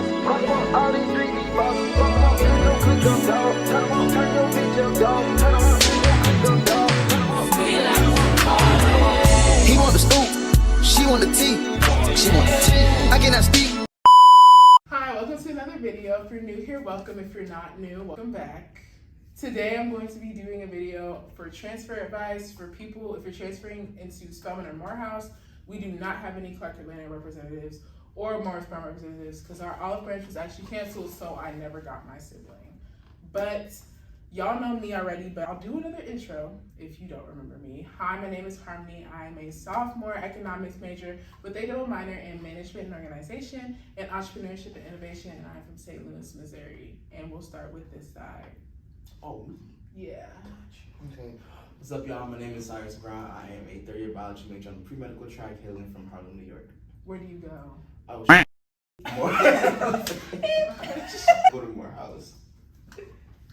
He want the stoop, she want the tea, she want the tea. I cannot speak. Hi, welcome to another video. If you're new here, welcome. If you're not new, welcome back. Today I'm going to be doing a video for transfer advice for people if you're transferring into Spelman or Morehouse. We do not have any Clark Atlanta representatives or Morrisburg representatives because our olive branch was actually canceled, so I never got my sibling. But y'all know me already, but I'll do another intro if you don't remember me. Hi, my name is Harmony. I'm a sophomore economics major with a double minor in management and organization and entrepreneurship and innovation, and I'm from St. Louis, Missouri. And we'll start with this side. Oh, Yeah. okay. What's up, y'all? My name is Cyrus Brown. I am a third-year biology major on the pre-medical track hailing from Harlem, New York. Where do you go? Oh, Morehouse. Go to Morehouse.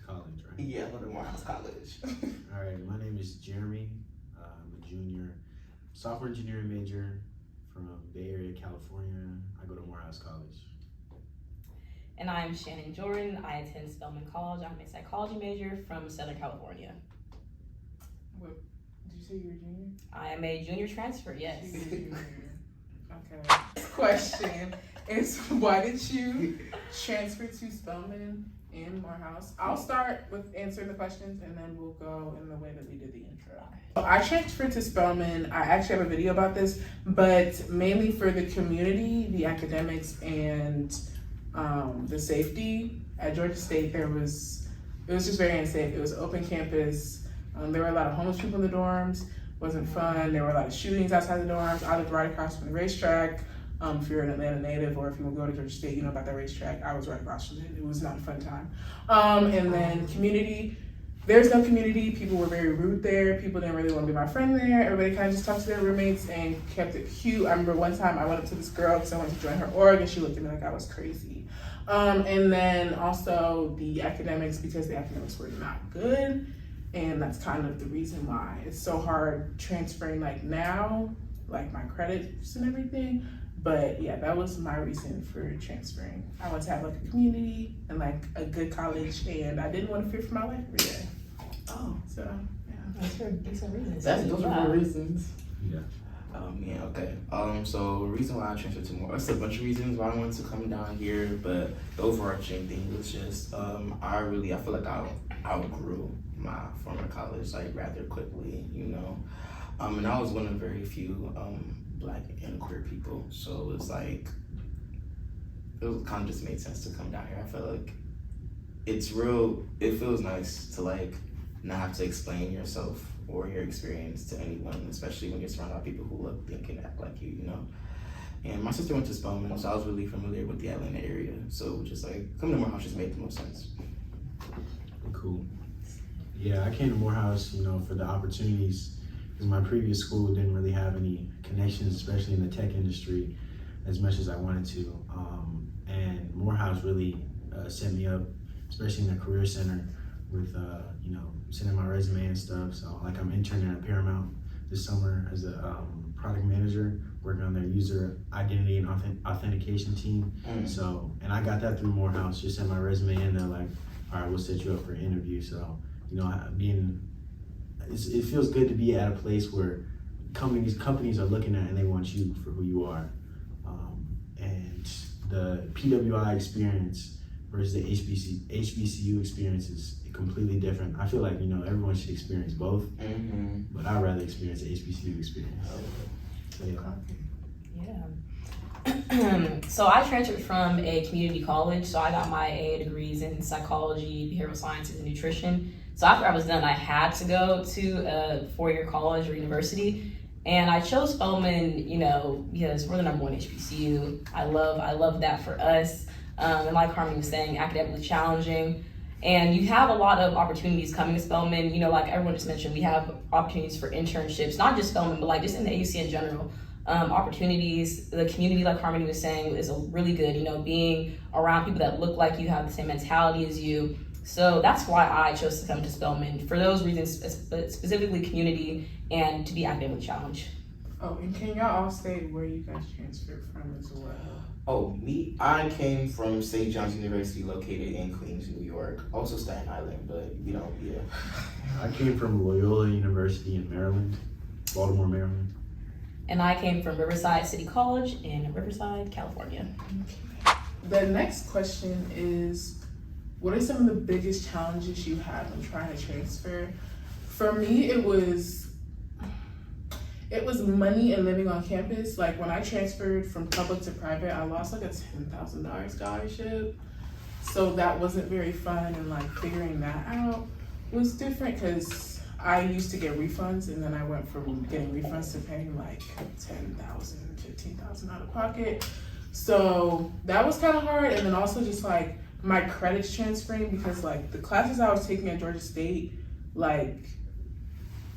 College, right? Yeah, I go to Morehouse College. All right, my name is Jeremy. I'm a junior software engineering major from Bay Area, California. I go to Morehouse College. And I'm Shannon Jordan. I attend Spelman College. I'm a psychology major from Southern California. What, did you say you were a junior? I am a junior transfer, yes. She's a junior. Okay. This question is, why did you transfer to Spelman and Morehouse? I'll start with answering the questions and then we'll go in the way that we did the intro. I transferred to Spelman. I actually have a video about this, but mainly for the community, the academics, and the safety. At Georgia State, it was just very unsafe. It was open campus. There were a lot of homeless people in the dorms. Wasn't fun. There were a lot of shootings outside the dorms. I lived right across from the racetrack. If you're an Atlanta native or if you will go to Georgia State, you know about that racetrack. I was right across from it. It was not a fun time. And then community. There's no community. People were very rude there. People didn't really want to be my friend there. Everybody kind of just talked to their roommates and kept it cute. I remember one time I went up to this girl because I wanted to join her org and she looked at me like I was crazy. And then also the academics, because the academics were not good. And that's kind of the reason why it's so hard transferring like now, like my credits and everything. But yeah, that was my reason for transferring. I wanted to have like a community and like a good college, and I didn't want to fear for my life every day. Oh, So yeah. Those are decent reasons. those are good reasons. Yeah. Yeah, okay. So the reason why I transferred to Morehouse, it's a bunch of reasons why I wanted to come down here, but the overarching thing was just, I feel like I outgrew my former college like rather quickly, you know. And I was one of very few Black and queer people, so it was like, it kind of just made sense to come down here. I felt like it feels nice to like not have to explain yourself or your experience to anyone, especially when you're surrounded by people who look, think, and act like you know. And my sister went to Spelman, so I was really familiar with the Atlanta area, so just like coming to Morehouse just made the most sense. Cool. Yeah, I came to Morehouse, you know, for the opportunities, because my previous school didn't really have any connections, especially in the tech industry, as much as I wanted to. And Morehouse really set me up, especially in the career center, with you know, sending my resume and stuff. So like I'm interning at Paramount this summer as a product manager, working on their user identity and authentication team. So, and I got that through Morehouse. Just sent my resume in, they're like, all right, we'll set you up for an interview. So, you know, it feels good to be at a place where companies are looking at and they want you for who you are. And the PWI experience versus the HBCU experience is completely different. I feel like, you know, everyone should experience both, but I'd rather experience the HBCU experience. So, Yeah. So I transferred from a community college, so I got my AA degrees in psychology, behavioral sciences, and nutrition. So after I was done, I had to go to a four-year college or university, and I chose Spelman, you know, because we're the #1 HBCU. I love that for us. And like Harmony was saying, academically challenging. And you have a lot of opportunities coming to Spelman. You know, like everyone just mentioned, we have opportunities for internships, not just Spelman, but like just in the AUC in general. Opportunities, the community, like Harmony was saying, is really good, you know, being around people that look like you, have the same mentality as you. So that's why I chose to come to Spelman, for those reasons, specifically community and to be academically challenged. Oh, and can y'all all say where you guys transferred from as well? I came from St. John's University, located in Queens, New York. Also Staten Island, but yeah. I came from Loyola University in Maryland, Baltimore, Maryland. And I came from Riverside City College in Riverside, California. The next question is, what are some of the biggest challenges you had when trying to transfer? For me, it was money and living on campus. Like when I transferred from public to private, I lost like a $10,000 scholarship. So that wasn't very fun, and like figuring that out was different because I used to get refunds, and then I went from getting refunds to paying like $10,000, $15,000 out of pocket. So that was kind of hard. And then also just like my credits transferring, because like the classes I was taking at Georgia State, like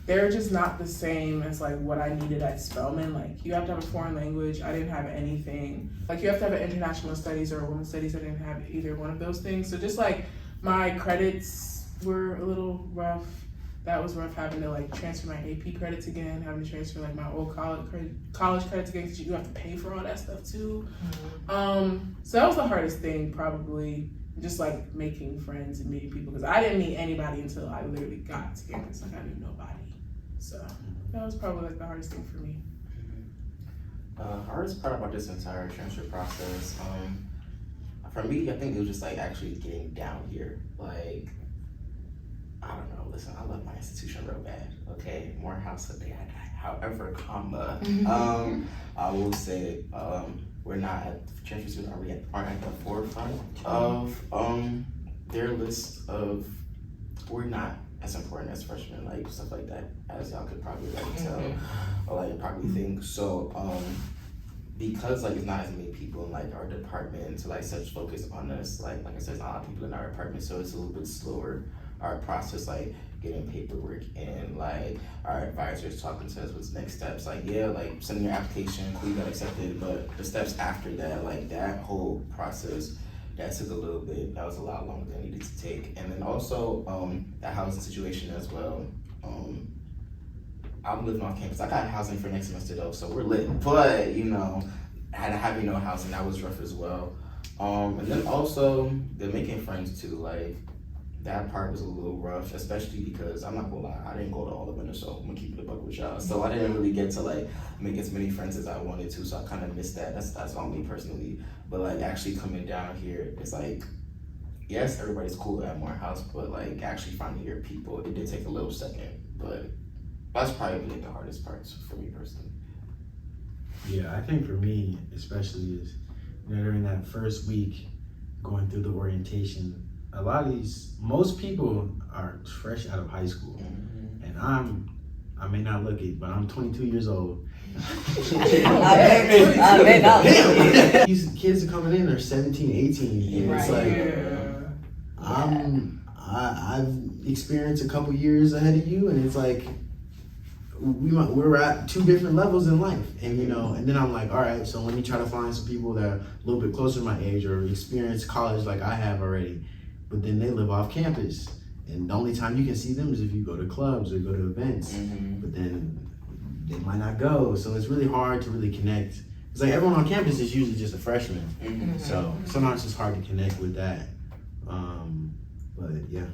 they're just not the same as like what I needed at Spelman. Like you have to have a foreign language. I didn't have anything. Like you have to have an international studies or women's studies. I didn't have either one of those things. So just like my credits were a little rough. That was rough, having to like transfer my AP credits again, having to transfer like my old college credits again, because you have to pay for all that stuff too. So that was the hardest thing, probably, just like making friends and meeting people, because I didn't meet anybody until I literally got to campus. Like I knew nobody. So that was probably like the hardest thing for me. Hardest part about this entire transfer process, for me, I think it was just like actually getting down here. Like, I don't know, listen, I love my institution real bad, okay? Morehouse, however, I will say, we're not at, transfer students aren't at the forefront of their list of, we're not as important as freshmen, like stuff like that, as y'all could probably like tell, or like probably think. So because like it's not as many people in like our department to like such focus on us, like I said, it's not a lot of people in our department, so it's a little bit slower, our process, like getting paperwork and like our advisors talking to us what's next steps. Like yeah, like sending your application, we got accepted, but the steps after that, like that whole process, that took a little bit, that was a lot longer than it needed to take. And then also the housing situation as well. I'm living off campus. I got housing for next semester though, so we're lit. But having no housing, that was rough as well. And then also the making friends too, like that part was a little rough, especially because I'm not gonna lie, I didn't go to all of it, so I'm gonna keep it a buck with y'all. So I didn't really get to like make as many friends as I wanted to, so I kind of missed that. That's on me personally. But like actually coming down here, it's like, yes, everybody's cool at Morehouse, but like actually finding your people, it did take a little second. But that's probably like the hardest parts for me personally. Yeah, I think for me especially is, during that first week going through the orientation, a lot of most people are fresh out of high school, and I may not look it, but I'm 22 years old. I may not look it. These kids are coming in, they're 17, 18, and it's like, I've experienced a couple years ahead of you, and it's like, we're at two different levels in life, and and then I'm like, all right, so let me try to find some people that are a little bit closer to my age or experience college like I have already. But then they live off campus, and the only time you can see them is if you go to clubs or go to events. But then they might not go, so it's really hard to really connect. It's like everyone on campus is usually just a freshman, so sometimes it's hard to connect with that. But yeah.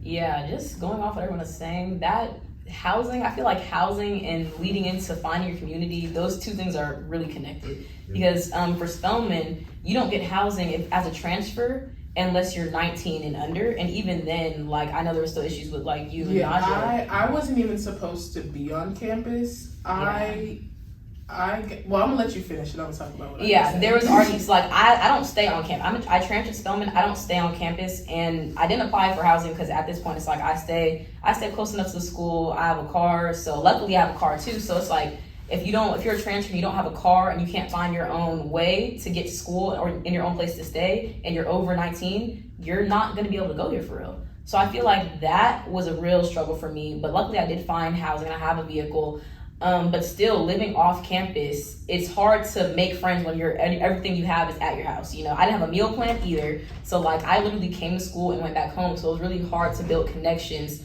Yeah, just going off what everyone is saying, that housing, I feel like housing and leading into finding your community, those two things are really connected. Because for Spelman, you don't get housing as a transfer unless you're 19 and under, and even then, like I know there were still issues with like you and Naja. I wasn't even supposed to be on campus. Well, I'm gonna let you finish and I'm gonna talk about what there was arguments like I don't stay on campus. I transferred to Spelman. I don't stay on campus, and I didn't apply for housing because at this point it's like I stay close enough to the school. I have a car, so luckily I have a car too. So it's like if you're a transfer and you don't have a car and you can't find your own way to get to school or in your own place to stay, and you're over 19, you're not gonna be able to go here for real. So I feel like that was a real struggle for me. But luckily I did find housing. I have a vehicle. But still, living off campus, it's hard to make friends when everything you have is at your house. I didn't have a meal plan either. So like I literally came to school and went back home. So it was really hard to build connections.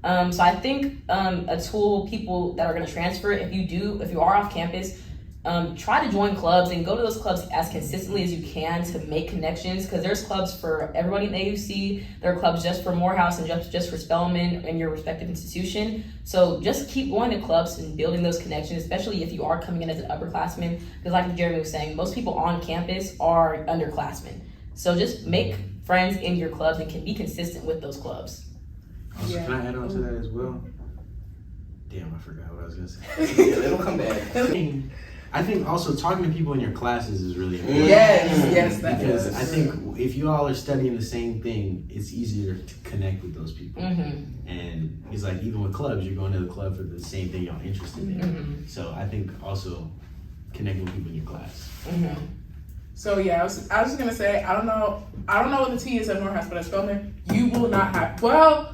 So I think a tool people that are going to transfer, if you are off campus, try to join clubs and go to those clubs as consistently as you can to make connections, because there's clubs for everybody in the AUC. There are clubs just for Morehouse and just for Spelman in your respective institution. So just keep going to clubs and building those connections, especially if you are coming in as an upperclassman, because like Jeremy was saying, most people on campus are underclassmen. So just make friends in your clubs and can be consistent with those clubs. Also, can I add on to that as well? Damn, I forgot what I was gonna say. Yeah, it'll come back. I think also talking to people in your classes is really important. Yes, that Because is. I think if you all are studying the same thing, it's easier to connect with those people. And it's like, even with clubs, you're going to the club for the same thing y'all interested in. So I think also connecting with people in your class. So yeah, I was just gonna say, I don't know what the T is at Morehouse, but at Spelman, you will not have, well,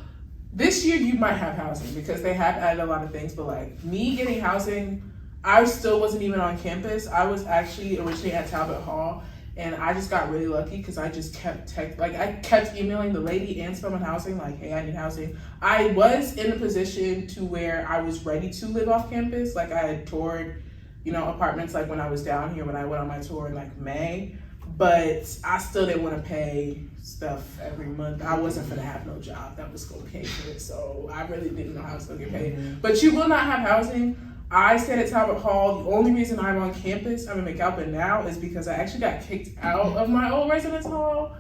this year you might have housing because they have added a lot of things, but like me getting housing, I still wasn't even on campus. I was actually originally at Talbot Hall, and I just got really lucky because I just kept I kept emailing the lady and Spelman Housing like, hey, I need housing. I was in a position to where I was ready to live off campus. Like I had toured, apartments like when I was down here, when I went on my tour in like May, but I still didn't want to pay stuff every month. I wasn't gonna have no job that was gonna pay for it, so I really didn't know how I was gonna get paid. But you will not have housing. I stayed at Talbot Hall. The only reason I'm on campus, I'm in McAlpin now, is because I actually got kicked out of my old residence hall.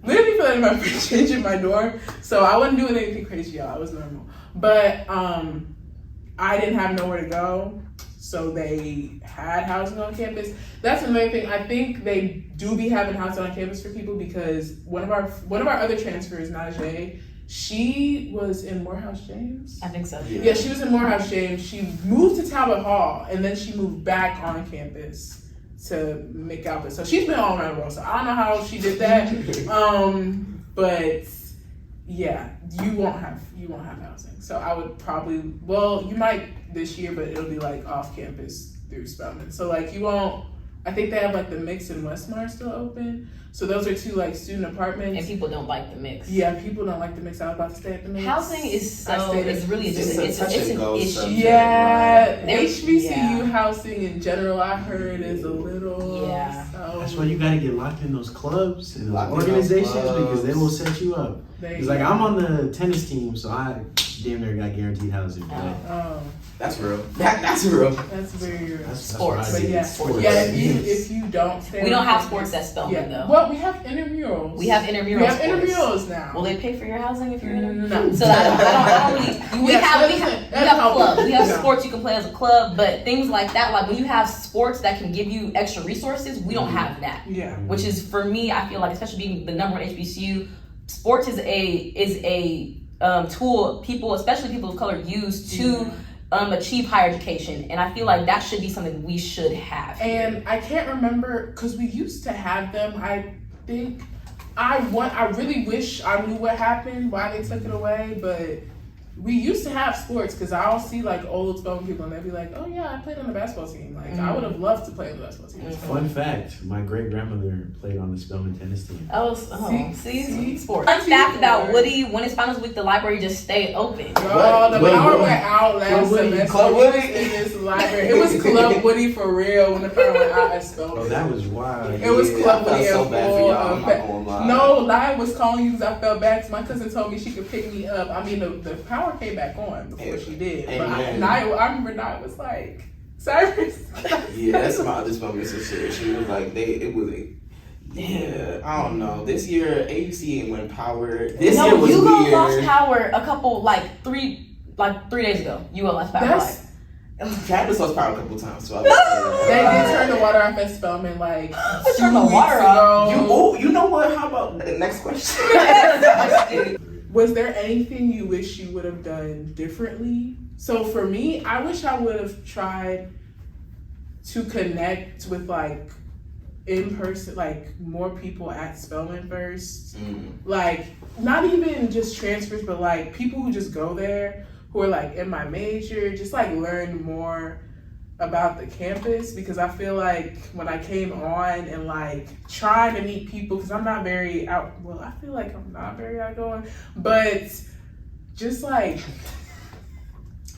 Literally for letting my friend change in my dorm. So I wasn't doing anything crazy, y'all. It was normal. But I didn't have nowhere to go, so they had housing on campus. That's another thing. I think they do be having housing on campus for people because one of our other transfers, Najee, she was in Morehouse James. I think so. Yeah, she was in Morehouse James. She moved to Talbot Hall, and then she moved back on campus to McAlpin. So she's been all around the world. So I don't know how she did that. But yeah, you won't have housing. So I would probably, well, you might this year, but it'll be like off campus through Spelman. So like you won't. I think they have like the Mix in Westmar still open. So those are two like student apartments. And people don't like the Mix. Yeah, people don't like the Mix. I was about to stay at the Mix. Housing is really it's an issue. subject. Yeah, HBCU housing in general, I heard is a little. Yeah. So That's why you gotta get locked in those clubs and those Locked in those organizations clubs. because they will set you up. It's like I'm on the tennis team, so I damn near got guaranteed housing. But Oh, That's real. That's real. that's very real. that's Sports. what I But did. yeah, Sports. yeah. If you don't stay, We on don't have campus- sports at Spelman Yeah. though. Well, we have intramurals. We have intramural We have sports. intramurals now. Will they pay for your housing if you're in No. So I don't really. We Yes, have that's helpful. clubs. We have No. sports you can play as a club, but things like that, like when you have sports that can give you extra resources, we don't have that. Yeah. Which is for me, I feel like, especially being the number one HBCU, sports is a tool people, especially people of color, use to achieve higher education, and I feel like that should be something we should have. And I can't remember because we used to have them. I think I really wish I knew what happened, why they took it away, but we used to have sports because I'll see like old Spelman people and they'll be like, oh yeah, I played on the basketball team. Like I would have loved to play on the basketball team. Fun fact: my great grandmother played on the Spelman tennis team. See, sports. Fun fact about Woody: when it's finals week, the library just stayed open. Girl, the What? power went out last Woody? semester. Club We was Woody? in this library. It was Club Woody for real when the power went out at Spelman. Oh, that was wild. It was Club I Woody felt so and bad for full y'all. I'm not gonna lie. No, Lie was calling you because I felt bad because my cousin told me she could pick me up. I mean, the power came back on before she did. But Amen. I remember Nia was like, Cyrus. Yeah, that's my other Spelman sister. She was like, yeah, I don't know. This year, AUC ain't win power. This year was UO weird. lost power a couple, three days ago. UO lost power. That's, Campus lost power a couple times. So they did turn the water off at Spelman like 2 Turn the weeks water off? ago. you know what? How about the next question? Was there anything you wish you would have done differently? So for me, I wish I would have tried to connect with like in person, like more people at Spelman first. Like not even just transfers, but like people who just go there who are like in my major, just like learn more about the campus, because I feel like when I came on and like trying to meet people, because I'm not very I feel like I'm not very outgoing, but just like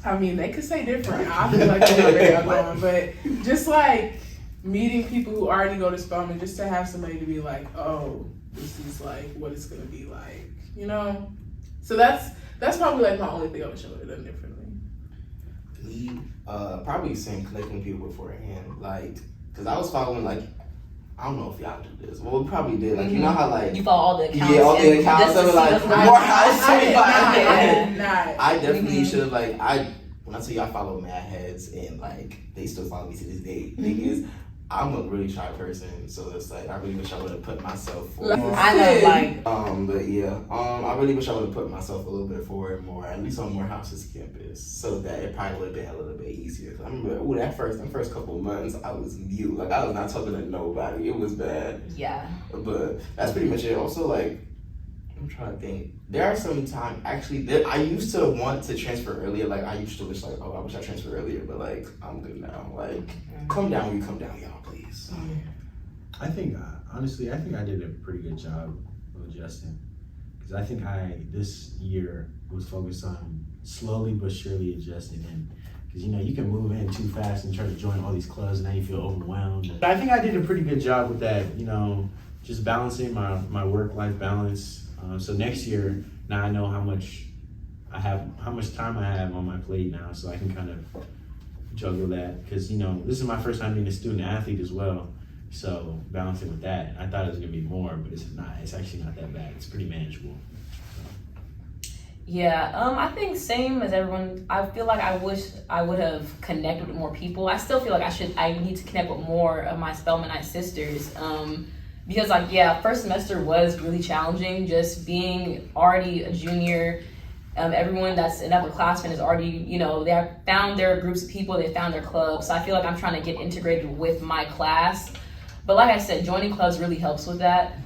I mean, they could say different. I feel like they're not very outgoing, but just like meeting people who already go to Spelman, just to have somebody to be like, oh, this is like what it's gonna be like, you know. So that's probably like my only thing I wish I would have done differently. Me, probably same connecting with people beforehand, like, cause I was following like, I don't know if y'all do this. Well, we probably did. Like, you know how like you follow all the accounts. Yeah, all the accounts. They were like Morehouse. I did not. I definitely should have like when I tell you I follow mad heads and like they still follow me to this day. Thing is, I'm a really shy person, so it's like I really wish I would have put myself forward. I know, like, but yeah, I really wish I would have put myself a little bit forward more, at least on Morehouse's campus, so that it probably would have been a little bit easier. Cause I remember, them first couple of months, I was mute, like I was not talking to nobody. It was bad. yeah. But that's pretty much it. Also, like, I'm trying to think. There are some times, actually, I used to want to transfer earlier. Like, I used to wish, like, oh, I wish I transferred earlier. But, like, I'm good now. Like, come down when you come down, y'all, please. I think, honestly, I think I did a pretty good job of adjusting. Because I think this year, was focused on slowly but surely adjusting in. Because, you know, you can move in too fast and try to join all these clubs and now you feel overwhelmed. But I think I did a pretty good job with that, you know, just balancing my work-life balance. So next year, now I know how much time I have on my plate now, so I can kind of juggle that. Because, you know, this is my first time being a student athlete as well. So balancing with that, I thought it was gonna be more, but it's not. It's actually not that bad. It's pretty manageable. Yeah, I think same as everyone. I feel like I wish I would have connected with more people. I still feel like I need to connect with more of my Spelmanite sisters. Because like, yeah, first semester was really challenging, just being already a junior. Everyone that's an upperclassman is already, you know, they have found their groups of people, they found their clubs. So I feel like I'm trying to get integrated with my class. But like I said, joining clubs really helps with that.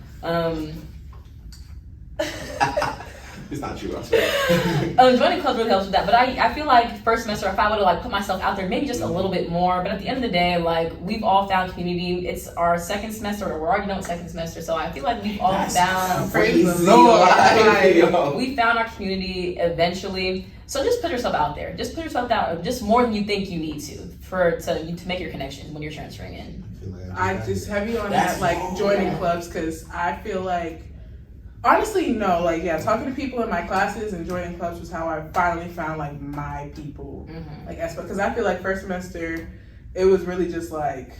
It's not true, I swear. Joining clubs really helps with that, but I feel like first semester, if I would have like put myself out there maybe just a little bit more, but at the end of the day, like we've all found community. It's our second semester, or we're already done with second semester, so I feel like we've all found we found our community eventually. So just put yourself out there. Just put yourself out, just more than you think you need to make your connections when you're transferring in. I just have you on that, like joining clubs, because I feel like, honestly, no, like, yeah, talking to people in my classes and joining clubs was how I finally found, like, my people, like, because I feel like first semester, it was really just, like,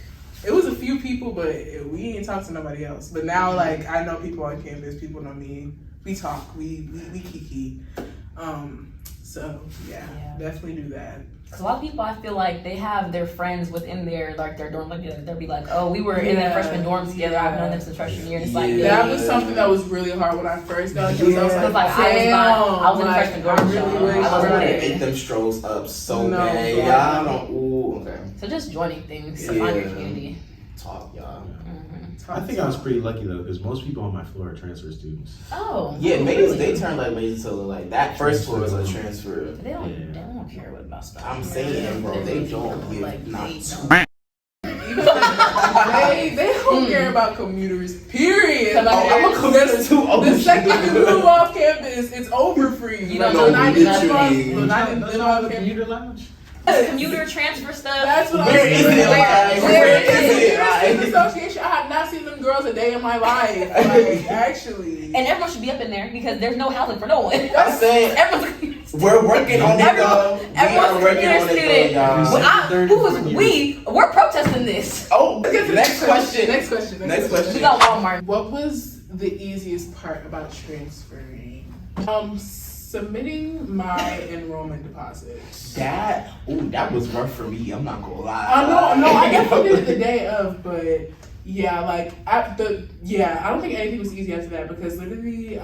it was a few people, but we didn't talk to nobody else. But now, like, I know people on campus, people know me, we talk, we kiki. So, yeah, definitely do that. Because a lot of people, I feel like they have their friends within their dorm. Like they'll be like, "Oh, we were in the freshman dorm together. I've known them since freshman year." And it's like that was something that was really hard when I first got. Because I was like, I was in the freshman dorm. I was going to make them strolls up so bad. Yeah, I don't. Ooh, okay. So just joining things to find your community. Talk, y'all. I think I was pretty lucky though, because most people on my floor are transfer students. Oh. Yeah, maybe they turned like major to like that first floor was a transfer. They don't care what about stuff. I'm saying, bro, they don't give They don't care about commuters, period. I'm a commuter too. The second you move off campus, it's over for you. You don't know nothing. The commuter lounge? Commuter transfer stuff. That's what I'm saying. Where is it? Student association. I have not seen them girls a day in my life. Like, actually. And everyone should be up in there because there's no housing for no one. I'm saying we're working on it though. We are working on it though, y'all. We're protesting this. Oh, next question. Next question. We got Walmart. What was the easiest part about transferring? Submitting my enrollment deposit. That was rough for me. I'm not gonna lie. I definitely did it the day of, but yeah, like I don't think anything was easy after that because literally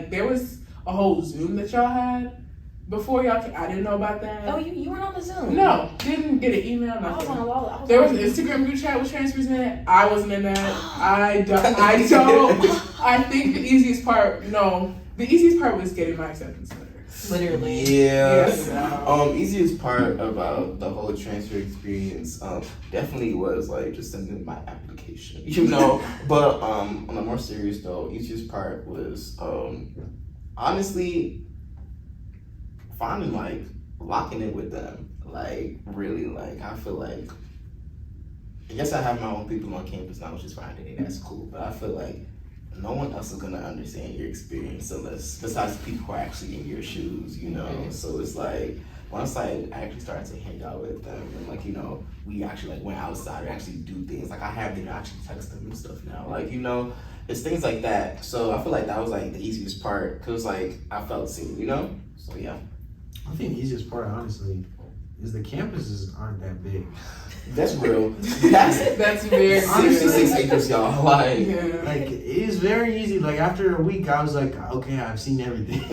there was a whole Zoom that y'all had before y'all. I didn't know about that. Oh, you weren't on the Zoom? No, didn't get an email. Nothing. I was on a wall. There was an Instagram group chat with transfers in it. I wasn't in that. I don't. I think the easiest part was getting my acceptance letter. Literally. Yeah. Easiest part about the whole transfer experience, definitely was like just sending my application, you know. But on a more serious though, easiest part was honestly finding like locking it with them. Like, really, like, I feel like, I guess I have my own people on campus now, which is fine, and that's cool. But I feel like no one else is gonna understand your experience unless, besides people who are actually in your shoes, you know? So it's like, once I actually started to hang out with them and like, you know, we actually like went outside and actually do things. Like I have them actually text them and stuff now. Like, you know, it's things like that. So I feel like that was like the easiest part because like I felt seen, you know? So yeah. I think the easiest part, honestly, is the campuses aren't that big. That's real. That's very 66 acres, y'all. Like, Like, it is very easy. Like, after a week, I was like, okay, I've seen everything.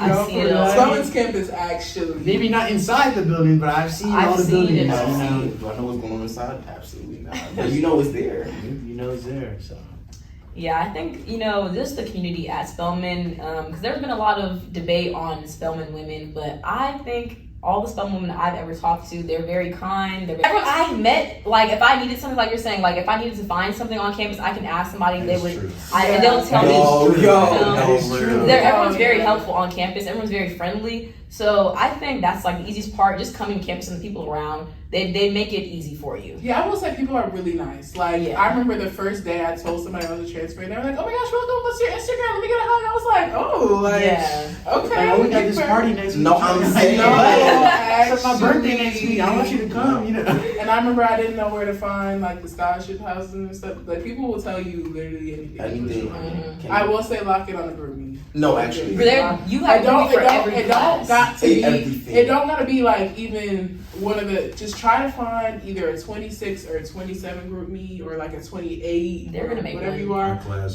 I've seen it all. Spelman's campus, actually. Maybe not inside the building, but I've seen all the buildings. it You all. know, do I know what's going on inside? Absolutely not. But you know it's there. you know it's there, so. Yeah, I think, you know, just the community at Spelman, because there's been a lot of debate on Spelman women, but I think all the Spelman women I've ever talked to, they're very kind. Everyone I met, like, if I needed something, like you're saying, like, if I needed to find something on campus, I can ask somebody, and they would, and they'll tell me. Everyone's very helpful on campus. Everyone's very friendly. So I think that's like the easiest part, just coming to campus and the people around. They make it easy for you. Yeah, I will say people are really nice. Like, I remember the first day I told somebody I was a transfer, and they were like, oh my gosh, welcome, what's your Instagram? Let me get a hug. I was like, oh, like, okay. Like, we got this party next week. No, I'm saying. It's my birthday next week. I want you to come, you know. And I remember I didn't know where to find, like, the scholarship houses and stuff. Like, people will tell you literally anything. I will say lock it on the group meeting. No, actually. You have to for every class. It don't gotta be like even one of the, just try to find either a 26 or a 27 group me or like a 28. They're gonna make whatever one. you are. Find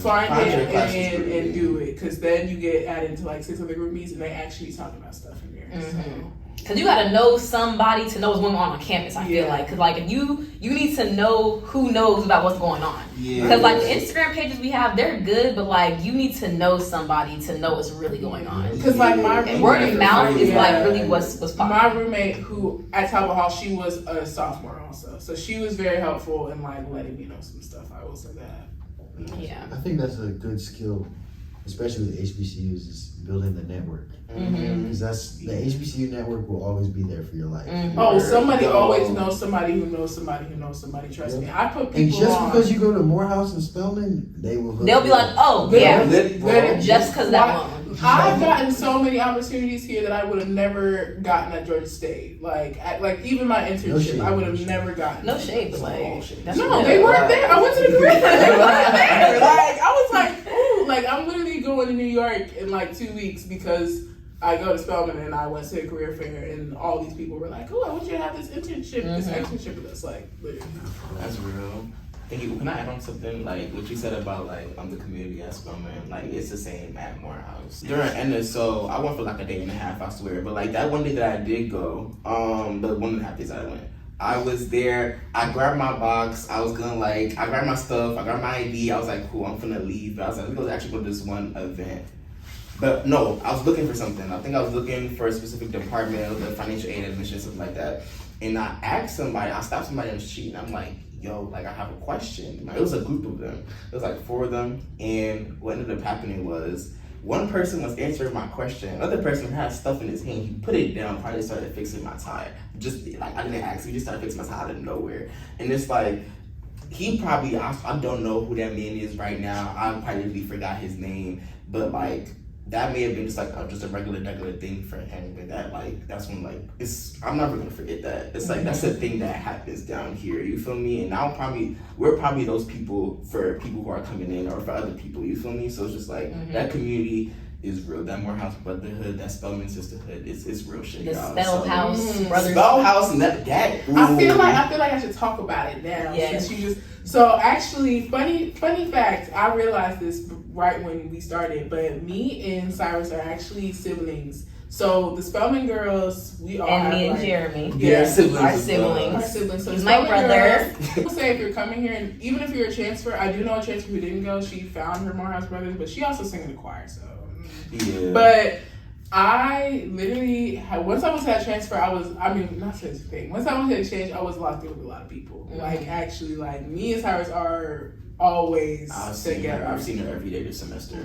Find your it classes group and me. do it, because then you get added to like 6 other group meets and they actually talk about stuff in there. So. Because you gotta know somebody to know what's going on campus, I feel like. Because like if you need to know who knows about what's going on. Because like the Instagram pages we have, they're good, but like you need to know somebody to know what's really going on. Because like my roommate, word of mouth is like really what's popping. My roommate who at Talbot Hall, she was a sophomore also. So she was very helpful in like letting me know some stuff. I will say that. Yeah. I think that's a good skill, especially with HBCUs, is building the network. Because that's the HBCU network will always be there for your life. Oh, somebody always knows somebody who knows somebody who knows somebody. Trust me, I put people And just on. because you go to Morehouse and Spelman, they'll be like, oh yeah, just because that one. I've gotten so many opportunities here that I would have never gotten at Georgia State. Like even my internship, I would have never gotten. No shade, but like no, they weren't there. I went to the career fair. They weren't there. Like I was like, ooh, like I'm literally going to New York in like 2 weeks because I go to Spelman and I went to a career fair and all these people were like, oh, I want you to have this internship, this externship with us. Like, literally. That's real. Can I add on something like what you said about like the community at Spelman? Like it's the same at Morehouse. During NSO, I went for like a day and a half, I swear. But like that one day that I did go, the 1.5 days I went, I was there. I grabbed my box. I grabbed my stuff. I grabbed my ID. I was like, cool, I'm finna leave. But I was like, we actually go to this one event. But no, I was looking for something. I think I was looking for a specific department, the financial aid admission, something like that. And I asked somebody, I stopped somebody on the street and I'm like, yo, like I have a question. Like, it was a group of them. It was like 4 of them. And what ended up happening was one person was answering my question. Another person had stuff in his hand. He put it down, probably started fixing my tire. Just like, I didn't ask, he just started fixing my tire out of nowhere. And it's like, he probably, I don't know who that man is right now. I probably forgot his name. But like, that may have been just like just a regular thing for him, but that like that's when like I'm never gonna forget that. It's like that's a thing that happens down here. You feel me? And we're probably those people for people who are coming in or for other people. You feel me? So it's just like that community is real. That Morehouse brotherhood, that Spelman sisterhood, it's real shit. The y'all. Spellhouse brothers. Spellhouse and that. I feel like I should talk about it now. Yeah. Since you just. So actually, funny fact. I realized this right when we started, but me and Cyrus are actually siblings. So the Spelman girls, we all and have me and like, Jeremy, Yeah, siblings. our Our siblings. So He's the my Spelman brother. girls, I will say if you're coming here, and even if you're a transfer, I do know a transfer who didn't go. She found her Morehouse brothers, but she also sang in the choir. So, Yeah. but I literally once I was at transfer, not such a thing. Once I was at exchange, I was locked in with a lot of people. Like actually, like me and Cyrus are always together. I've seen her every day this semester.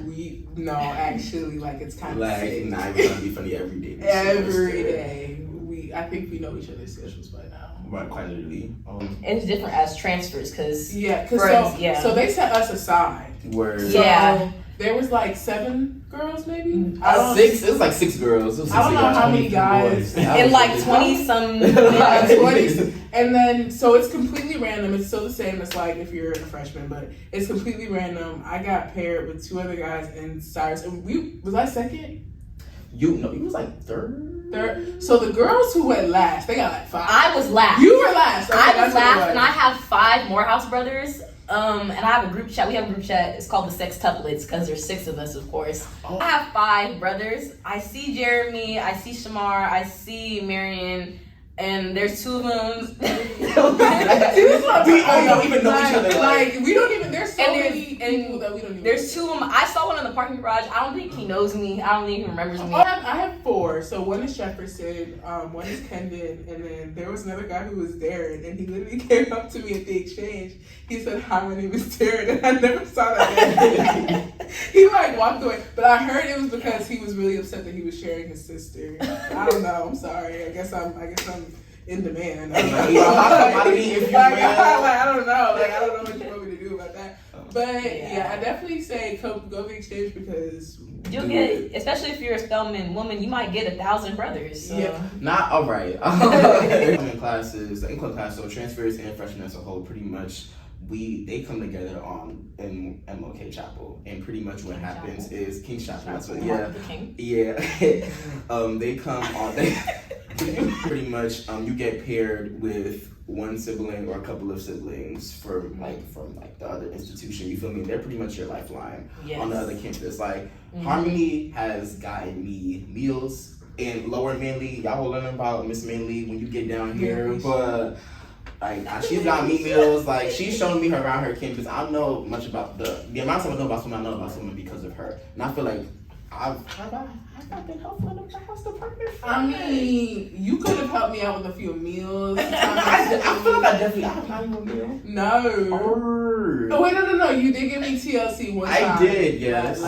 Actually, like it's kind of like not even gonna be funny every day. Every day, I think we know each other's schedules by now. Right, quite literally. It's different as transfers, cause so they set us aside. So there was like 7 girls, maybe. Six. It was like 6 girls. I don't know how many guys. And like 20 some. 20s. And then so it's completely random. It's still the same as like if you're a freshman, but it's completely random. I got paired with 2 other guys and Cyrus, and was I second? You was like third. So the girls who went last, they got like 5. I was last. You were last. Okay, I was last, and I have 5 Morehouse brothers. And I have a group chat. We have a group chat. It's called the Sextuplets because there's 6 of us, of course. I have 5 brothers. I see Jeremy. I see Shamar. I see Marion. And there's 2 of them. We don't even know each other. Like we don't even. There's so many people that we don't even. There's 2 of them. I saw one in the parking garage. I don't think he knows me. I don't think he remembers me. I have 4. So one is Jefferson, one is Kendon, and then there was another guy who was Darren, and he literally came up to me at the exchange. He said, "Hi, my name is Darren," and I never saw that. He like walked away, but I heard it was because he was really upset that he was sharing his sister. I don't know. I'm sorry. I guess I'm in demand. I don't know. I don't know. Like I don't know what you want me to do about that. But yeah, I definitely say go to exchange because you'll get, especially if you're a Spelman woman, you might get 1,000 brothers. So. Yeah, not all right. Income classes, the income class, so transfers and freshmen as a whole, pretty much. They come together in MLK Chapel, and pretty much what happens is King's Chapel. That's what, they come on. Pretty much, you get paired with one sibling or a couple of siblings from the other institution. You feel me? They're pretty much your lifeline on the other campus. Like Harmony has gotten me meals in Lower Manly. Y'all will learn about Miss Manly when you get down here, but. Like she's got me meals. Like she's showing me around her campus. I don't know much about the amount of time I know about swimming. I know about swimming because of her, and I feel like I've been helpful in the house department. I mean, you could have helped me out with a few meals. I feel like I have not even a meal. No. Oh wait, no. You did give me TLC one time. I did, yes.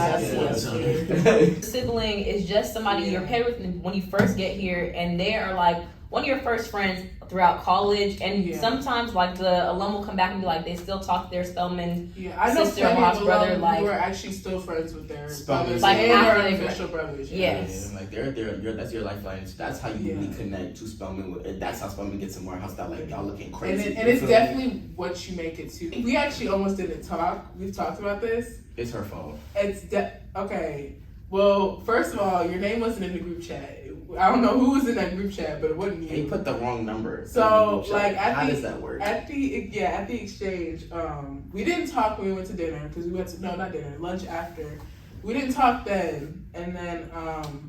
Sibling is just somebody you're paired with when you first get here, and they are like one of your first friends throughout college, and sometimes like the alum will come back and be like they still talk to their Spelman sister or mom's brother, like who are actually still friends with their brothers, like and their official brothers. Yes, like that's your lifeline. That's how you really connect to Spelman. That's how Spelman gets to Morehouse. That like y'all looking crazy, and it's definitely what you make it to. We actually almost didn't talk. We've talked about this. It's her fault. It's okay. Well, first of all, your name wasn't in the group chat. I don't know who was in that group chat, but it wasn't you. He put the wrong number. So, like, how does that work? At the exchange, we didn't talk when we went to dinner because we went to not dinner, lunch after. We didn't talk then, and then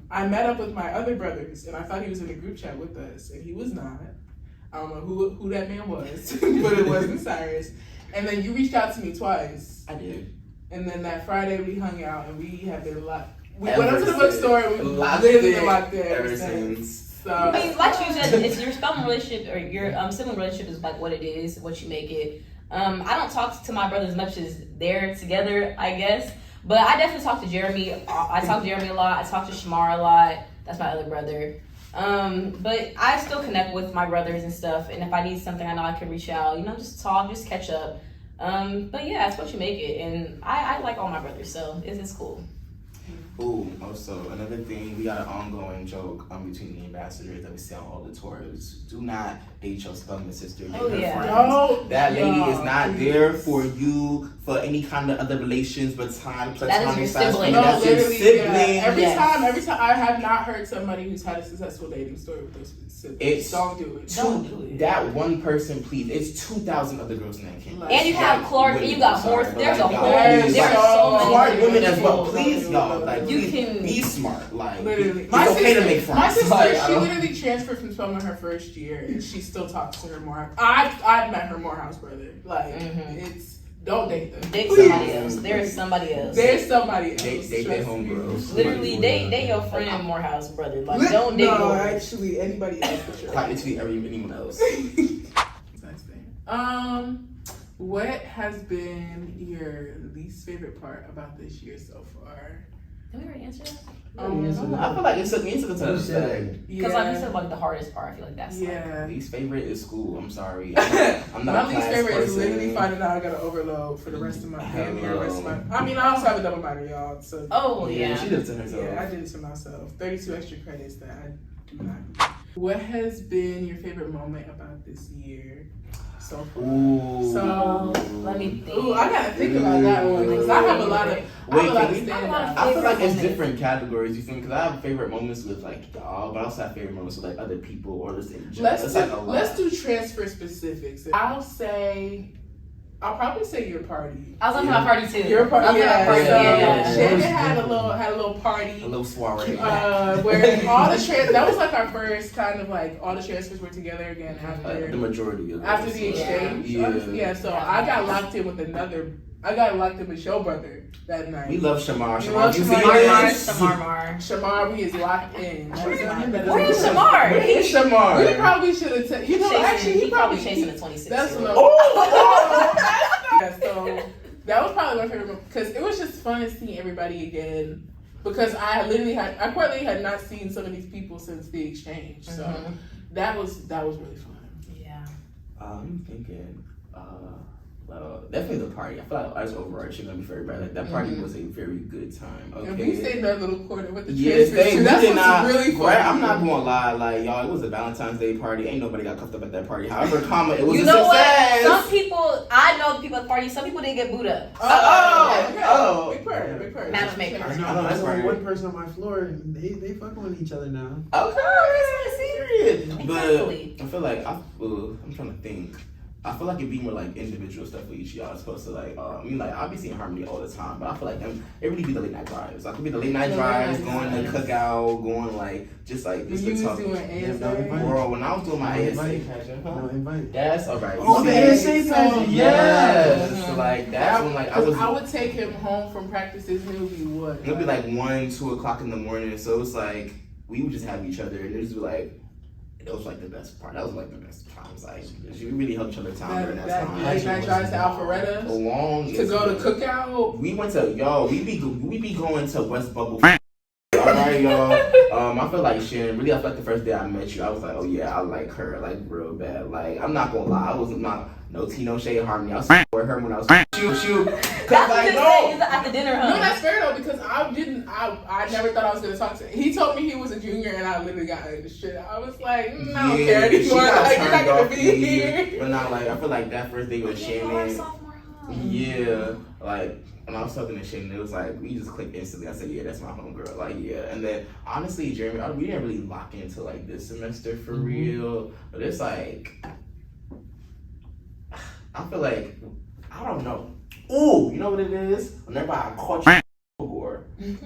I met up with my other brothers, and I thought he was in the group chat with us, and he was not. I don't know who that man was, but it wasn't Cyrus. And then you reached out to me twice. I did. And then that Friday we hung out, and we have been locked. We went up to the bookstore. We literally been locked there ever since. So, I mean, like you said, it's your Spelman relationship or your sibling relationship is like what it is, what you make it. I don't talk to my brothers as much as they're together, I guess. But I definitely talk to Jeremy. I talk to Jeremy a lot. I talk to Shamar a lot. That's my other brother. But I still connect with my brothers and stuff. And if I need something, I know I can reach out. Just talk, just catch up. But yeah, it's what you make it. And I like all my brothers, so it's cool. Ooh, also another thing, we got an ongoing joke between the ambassadors that we see on all the tours. Do not date your Spelman sister. That lady is not there for you for any kind of other relations but time. That is your sibling. That's your sibling. Every time I have not heard somebody who's had a successful dating story with those siblings. Don't do it. Don't do it. That one person, please. It's 2,000 other girls in that campus. And you have Clark, and you got Morris. There's so smart many women as well. Please, y'all. Like, you can be smart. Like, literally, it's okay to make friends. My sister, she literally transferred from Spelman her first year, and she still talks to her Morehouse. I've met her Morehouse brother. Like, don't date them. Date Please. somebody else. There's somebody else. There's somebody else. Date their trust me. homegirls. Literally, they your friend Morehouse brother. Like, don't date No, yours. actually, anybody else for sure. Quite literally anyone else. Next thing. What has been your least favorite part about this year so far? Did we already answer that? I feel like it took me to the touch. Because like you said, like the hardest part, I feel like that's yeah. Least favorite is school. I'm sorry. I'm not My a least class favorite is person. literally finding out I gotta overload for the rest of my family. I mean, I also have a double minor, y'all. So Oh yeah. She did it to herself. yeah, I did it to myself. 32 extra credits that I do not. What has been your favorite moment about this year so far? Ooh. So let me think. Ooh, I gotta think about that one because I have a lot of. I feel like it's different categories. You think? Because I have favorite moments with like y'all, but I also have favorite moments with like other people or just in general. Let's do transfer specifics. I'll probably say your party. I was on my party too. Your party, yeah. Shannon had a little party. A little soiree. Where all the that was like our first kind of like all the transfers were together again after the majority of after the exchange. Yeah. So I got locked in with your brother that night. We love Shamar. Shamar, we is locked in. Where is Shamar? Where's Shamar? We probably should have taken. You know, actually, he probably chasing the 26. That's what yeah, so that was probably my favorite moment because it was just fun to see everybody again. Because I quite had not seen some of these people since the exchange. So that was really fun. Yeah. I'm thinking. Well, definitely the party. I feel like that's overarching gonna be for everybody. Like that party was a very good time. Okay. And we stayed in that little corner with the transfers too. That's what's really fun. Right? I'm not gonna lie, like y'all, it was a Valentine's Day party. Ain't nobody got cuffed up at that party. However, it was you a know success. What? Some people, I know the people at the party. Some people didn't get booed up. Big purr. Matchmaker. I know that's only one person on my floor. And they fucking with each other now. Okay, Exactly. but I feel like I'm trying to think. I feel like it'd be more like individual stuff for each of y'all as opposed to like, I mean, like, obviously in Harmony all the time, but I feel like it really be the late night drives. Like, it could be the late night drives, going to cookout, going like, just like, just to talk. Bro, when I was doing my ASA pageant, that's alright. Oh, the ASA pageant, yes. So like, that's when like, I would take him home from practices and it would be what? It would be like 1, 2 o'clock in the morning, so it's like, we would just have each other and it would just be like, it was like the best part. That was like the best times. Like we really helped each other time during that time. Late night drives to Alpharetta to go to cookout. We went to we be going to West Bubble. Alright, y'all. I feel like Shannon. Really, I feel like the first day I met you, I was like, oh yeah, I like her like real bad. Like I'm not gonna lie, I was not no tea, no shade, Harmony. I was with her when I was shoot. That's like no. At the dinner, huh? No, that's fair though because I never thought I was gonna talk to him. He told me he was a junior and I literally got into shit. I was like, I don't care anymore. Like you're not gonna be here. But now, like I feel like that first day with Shannon. Yeah, like. When I was talking to Shannon, it was like, we just clicked instantly. I said, yeah, that's my homegirl. Like, yeah. And then, honestly, Jeremy, we didn't really lock into, like, this semester for real. But it's like, I feel like, I don't know. Ooh, you know what it is? Whenever I caught you,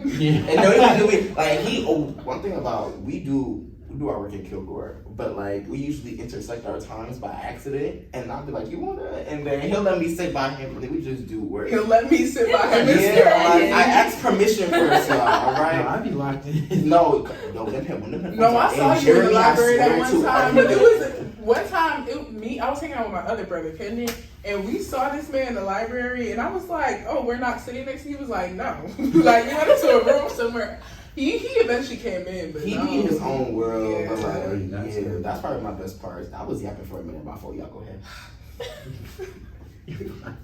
yeah. And one thing about, we do our work in Kilgore, but like we usually intersect our times by accident, and I'll be like, "You wanna?" And then he'll let me sit by him, and then we just do work. He'll let me sit by him. I asked permission first, y'all. All right, no, I'd be locked in. No, I saw you in the library that one time. But it was one time. I was hanging out with my other brother, Kendrick, and we saw this man in the library, and I was like, "Oh, we're not sitting next to you." He was like, "No," like we went into a room somewhere. He eventually came in, but he be in his own world. Yeah. But like, that's probably my best part. I was yapping for a minute before y'all go ahead.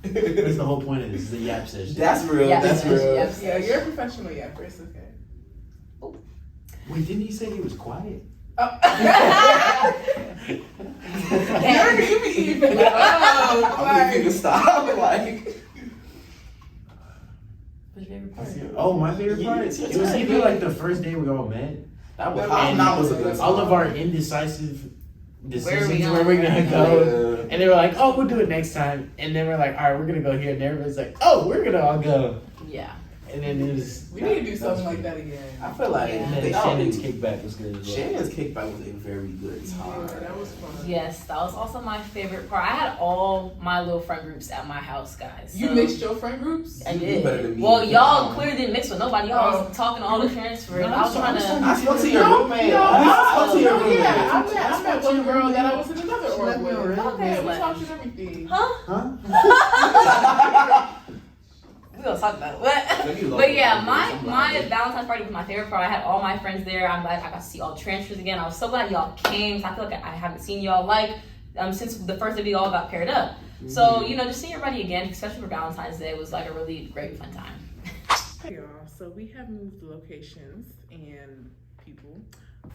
That's the whole point of this. Is the yap session. That's real. That's real. Yeah, you're a professional yapper. It's okay. Oh. Wait, didn't he say he was quiet? You be even. I'm gonna stop. Like. Oh, my favorite part? It was either like the first day we all met. That was a good all of our indecisive decisions where we're gonna go. And they were like, oh, we'll do it next time. And then we're like, all right, we're gonna go here. And everybody's like, oh, we're gonna all go. Yeah. And then there's We need to do something like that again. I feel like Yeah. And then Shannon's kickback was good as well. Shannon's kickback was a very good time. Yeah, that was fun. Yes, that was also my favorite part. I had all my little friend groups at my house, guys. You so- mixed your friend groups? I You did. better than me. Well, y'all clearly didn't mix with nobody. Y'all Oh. was talking all the transfers. I was trying to. I spoke to your roommate. No, I spoke to your roommate. yeah, I met one girl that I was in another She org left me with. already. Okay, Yeah, we but- talked and everything. Huh? Huh? We gonna talk about it. But yeah, my Valentine's party was my favorite part. I had all my friends there. I'm glad I got to see all the transfers again. I was so glad y'all came. I feel like I haven't seen y'all since the first day we all got paired up. So just seeing everybody again, especially for Valentine's Day, was like a really great fun time. Hey y'all, so we have moved locations and people.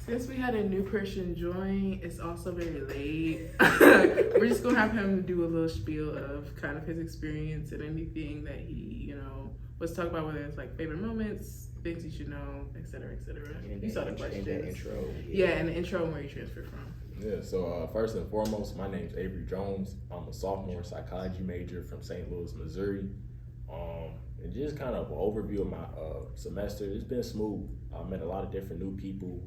Since we had a new person join, it's also very late. We're just gonna have him do a little spiel of kind of his experience and anything that he, let's talk about, whether it's like favorite moments, things you should know, et cetera, et cetera. You saw the questions. Intro. Yeah, and the intro and where you transferred from. Yeah, so first and foremost, my name's Avery Jones. I'm a sophomore psychology major from St. Louis, Missouri. And just kind of an overview of my semester. It's been smooth. I met a lot of different new people.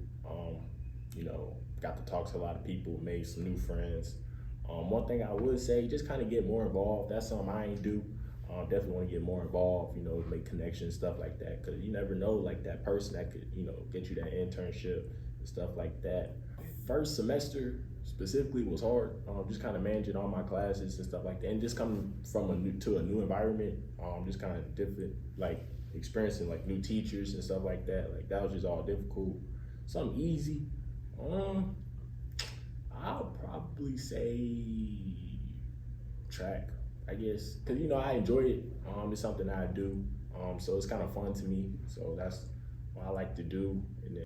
Got to talk to a lot of people, made some new friends. One thing I would say, just kind of get more involved. That's something I ain't do. Definitely want to get more involved, make connections, stuff like that. Because you never know, like that person that could, get you that internship and stuff like that. First semester specifically was hard. Just kind of managing all my classes and stuff like that. And just coming from a new environment, just kind of different, like experiencing like new teachers and stuff like that. Like that was just all difficult. Something easy. I'll probably say track, I guess, because I enjoy it. It's something that I do, so it's kind of fun to me. So that's what I like to do. And then,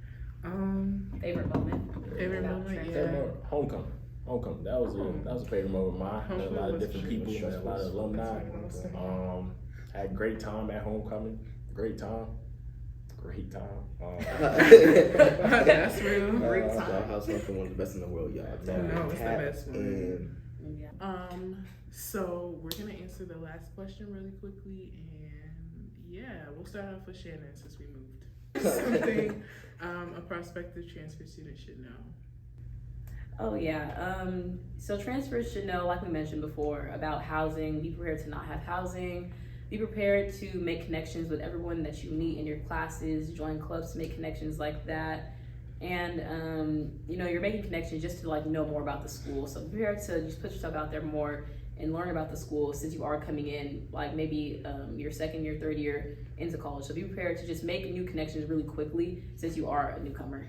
Favorite moment. Favorite moment, yeah. favorite moment, homecoming. That was a favorite moment of mine. Met a lot of different people, met a lot of alumni. Had a great time at homecoming. Great time. That's real. Great time. Spelhouse Homecoming, one of the best in the world, y'all. No, it's the best one. And So we're gonna answer the last question really quickly, and yeah, we'll start off with Shannon since we moved. Something a prospective transfer student should know. Oh yeah. So transfers should know, like we mentioned before, about housing. Be prepared to not have housing. Be prepared to make connections with everyone that you meet in your classes. Join clubs to make connections like that. And you're making connections just to know more about the school. So be prepared to just put yourself out there more and learn about the school since you are coming in, like maybe your second year, third year into college. So be prepared to just make new connections really quickly since you are a newcomer.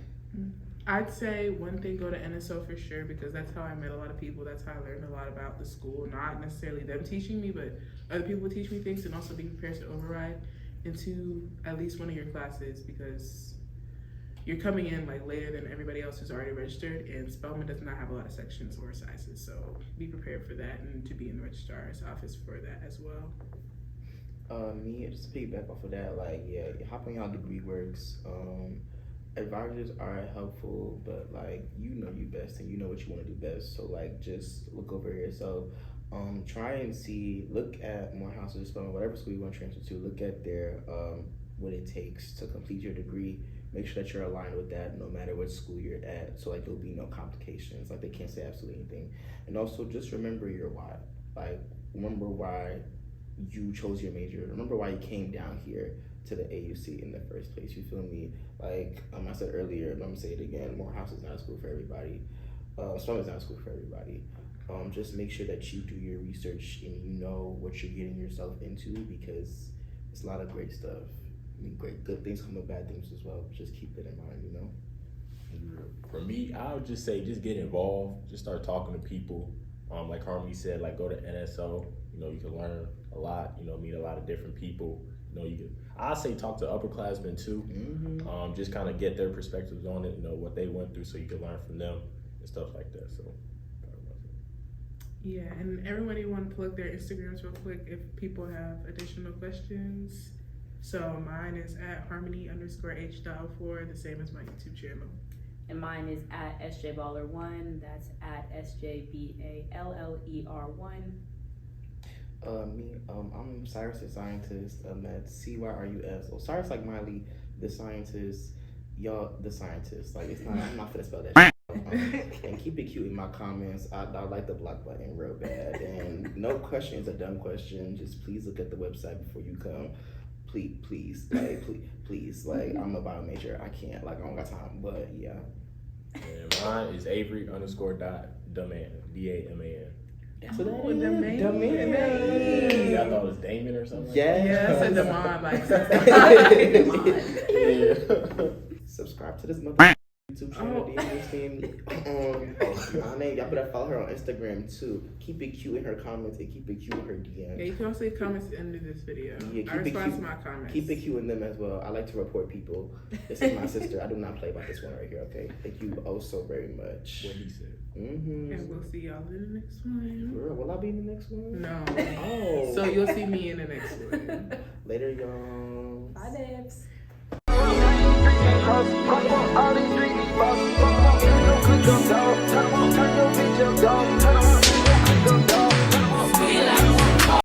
I'd say one thing, go to NSO for sure, because that's how I met a lot of people. That's how I learned a lot about the school. Not necessarily them teaching me, but other people teach me things, and also be prepared to override into at least one of your classes, because you're coming in later than everybody else who's already registered, and Spelman does not have a lot of sections or sizes, so be prepared for that and to be in the registrar's office for that as well. Me, just to piggyback off of that, hop on y'all degree works. Advisors are helpful, but you best and you know what you want to do best. So just look over yourself. Try and look at Morehouse or Spelman, whatever school you want to transfer to. Look at their what it takes to complete your degree. Make sure that you're aligned with that, no matter what school you're at. So there'll be no complications. They can't say absolutely anything. And also just remember your why. Remember why you chose your major. Remember why you came down here to the AUC in the first place. You feel me? I said earlier, I'm gonna say it again. Morehouse is not a school for everybody. Spelman is not a school for everybody. Just make sure that you do your research and you know what you're getting yourself into, because it's a lot of great stuff. Good things come with bad things as well. Just keep it in mind, For me, I would just say just get involved. Just start talking to people. Like Harmony said, go to NSO. You can learn a lot. Meet a lot of different people. I say talk to upperclassmen too. Mm-hmm. Just kind of get their perspectives on it. What they went through, so you can learn from them and stuff like that. So. Yeah, and everybody want to plug their Instagrams real quick if people have additional questions. So mine is at harmony_h.04, the same as my YouTube channel. And mine is at SJBaller1. That's at SJBALLER1. Me, I'm Cyrus the scientist. I'm at CYRUS. Oh, Cyrus like Miley, the scientist. Y'all, the scientist. Like, it's not, I'm not finna spell that shit. And keep it cute in my comments. I like the block button real bad. And no question is a dumb question. Just please look at the website before you come. Please. Like, I'm a bio major. I can't, like, I don't got time. But yeah. And mine is Avery_.Daman. DAMAN. That's what that Oh, is. Daman. Daman. I thought it was Damon or something. Yeah. Yeah, I said Damon, like. Subscribe to this mother YouTube channel. My name, y'all better follow her on Instagram too. Keep it cute in her comments and keep it cute in her DM. Yeah, you can also leave comments at the end of this video. Yeah, I respond to my comments. Keep it cute in them as well. I like to report people. This is my sister. I do not play about this one right here, okay? Thank you oh so very much. What he said. And we'll see y'all in the next one. Girl, will I be in the next one? No. Oh. So you'll see me in the next one. Later, y'all. Bye, babes. Cause